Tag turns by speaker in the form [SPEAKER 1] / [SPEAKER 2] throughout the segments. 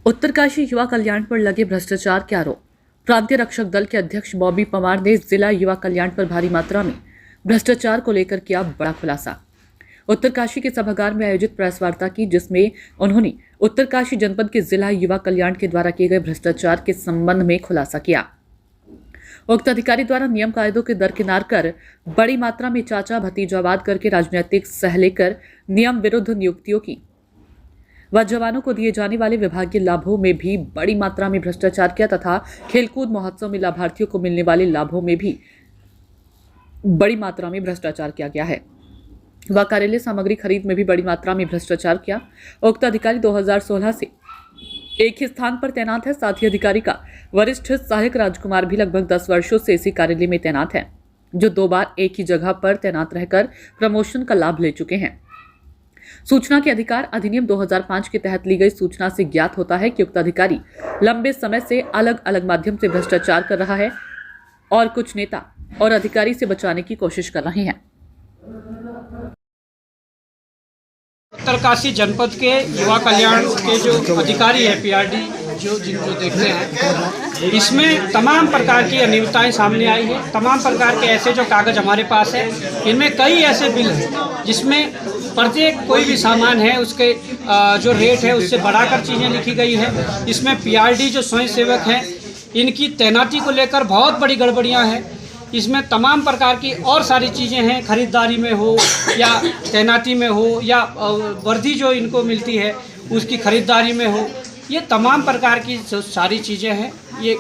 [SPEAKER 1] उत्तरकाशी युवा कल्याण पर लगे भ्रष्टाचार के आरोप। प्रांतीय रक्षक दल के अध्यक्ष बॉबी पवार ने जिला युवा कल्याण पर भारी मात्रा में भ्रष्टाचार को लेकर किया बड़ा खुलासा। उत्तरकाशी के सभागार में आयोजित प्रेस वार्ता की, जिसमें उन्होंने उत्तरकाशी जनपद के जिला युवा कल्याण के द्वारा किए गए भ्रष्टाचार के संबंध में खुलासा किया। उक्त अधिकारी द्वारा नियम कायदों के दरकिनार कर बड़ी मात्रा में चाचा भतीजावाद करके राजनीतिक सह लेकर नियम विरुद्ध नियुक्तियों की व जवानों को दिए जाने वाले विभागीय लाभों में भी बड़ी मात्रा में भ्रष्टाचार किया तथा खेलकूद महोत्सव में लाभार्थियों को मिलने वाले लाभों में भी बड़ी मात्रा में भ्रष्टाचार किया गया है। व कार्यालय सामग्री खरीद में भी बड़ी मात्रा में भ्रष्टाचार किया। उक्त अधिकारी 2016 से एक ही स्थान पर तैनात है। साथ ही अधिकारी का वरिष्ठ सहायक राजकुमार भी लगभग 10 वर्षों से इसी कार्यालय में तैनात है, जो 2 बार एक ही जगह पर तैनात रहकर प्रमोशन का लाभ ले चुके हैं। सूचना के अधिकार अधिनियम 2005 के तहत ली गई सूचना से ज्ञात होता है कि उक्त अधिकारी लंबे समय से अलग अलग माध्यम से भ्रष्टाचार कर रहा है और कुछ नेता और अधिकारी से बचाने की कोशिश कर रहे हैं।
[SPEAKER 2] उत्तरकाशी जनपद के युवा कल्याण के जो अधिकारी है पीआरडी जिनको देखते हैं, इसमें तमाम प्रकार की अनियमितताएं सामने आई है। तमाम प्रकार के ऐसे जो कागज हमारे पास है, इनमें कई ऐसे बिल हैं जिसमें प्रत्येक कोई भी सामान है उसके जो रेट है उससे बढ़ाकर चीज़ें लिखी गई है। इसमें पीआरडी जो स्वयं सेवक हैं, इनकी तैनाती को लेकर बहुत बड़ी गड़बड़ियाँ हैं। इसमें तमाम प्रकार की और सारी चीज़ें हैं, खरीदारी में हो या तैनाती में हो या वर्दी जो इनको मिलती है उसकी खरीदारी में हो, ये तमाम प्रकार की जो सारी चीज़ें हैं, ये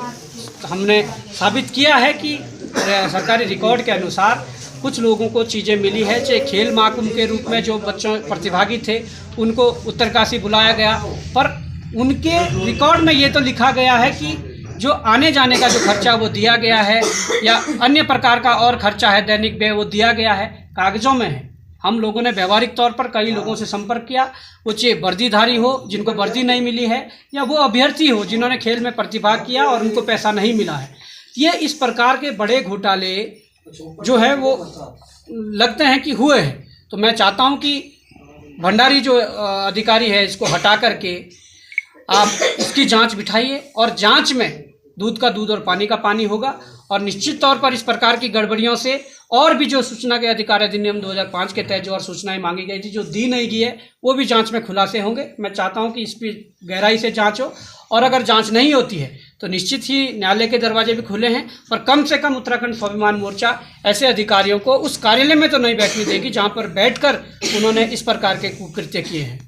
[SPEAKER 2] हमने साबित किया है कि सरकारी रिकॉर्ड के अनुसार कुछ लोगों को चीज़ें मिली है। चाहे खेल महाकुंभ के रूप में जो बच्चों प्रतिभागी थे उनको उत्तरकाशी बुलाया गया, पर उनके रिकॉर्ड में ये तो लिखा गया है कि जो आने जाने का जो खर्चा वो दिया गया है या अन्य प्रकार का और खर्चा है दैनिक व्यय वो दिया गया है, कागज़ों में है। हम लोगों ने व्यवहारिक तौर पर कई लोगों से संपर्क किया, वो चाहे वर्दीधारी हो जिनको वर्दी नहीं मिली है या वो अभ्यर्थी हो जिन्होंने खेल में प्रतिभाग किया और उनको पैसा नहीं मिला है। ये इस प्रकार के बड़े घोटाले जो है वो लगते हैं कि हुए हैं। तो मैं चाहता हूं कि भंडारी जो अधिकारी है इसको हटा करके आप इसकी जांच बिठाइए और जांच में दूध का दूध और पानी का पानी होगा। और निश्चित तौर पर इस प्रकार की गड़बड़ियों से और भी जो सूचना के अधिकार अधिनियम 2005 के तहत जो और सूचनाएं मांगी गई थी जो दी नहीं गई है, वो भी जांच में खुलासे होंगे। मैं चाहता हूं कि इस पर गहराई से जांच हो और अगर जांच नहीं होती है तो निश्चित ही न्यायालय के दरवाजे भी खुले हैं। पर कम से कम उत्तराखंड स्वाभिमान मोर्चा ऐसे अधिकारियों को उस कार्यालय में तो नहीं बैठने देगी जहाँ पर बैठकर उन्होंने इस प्रकार के कुकृत्य किए हैं।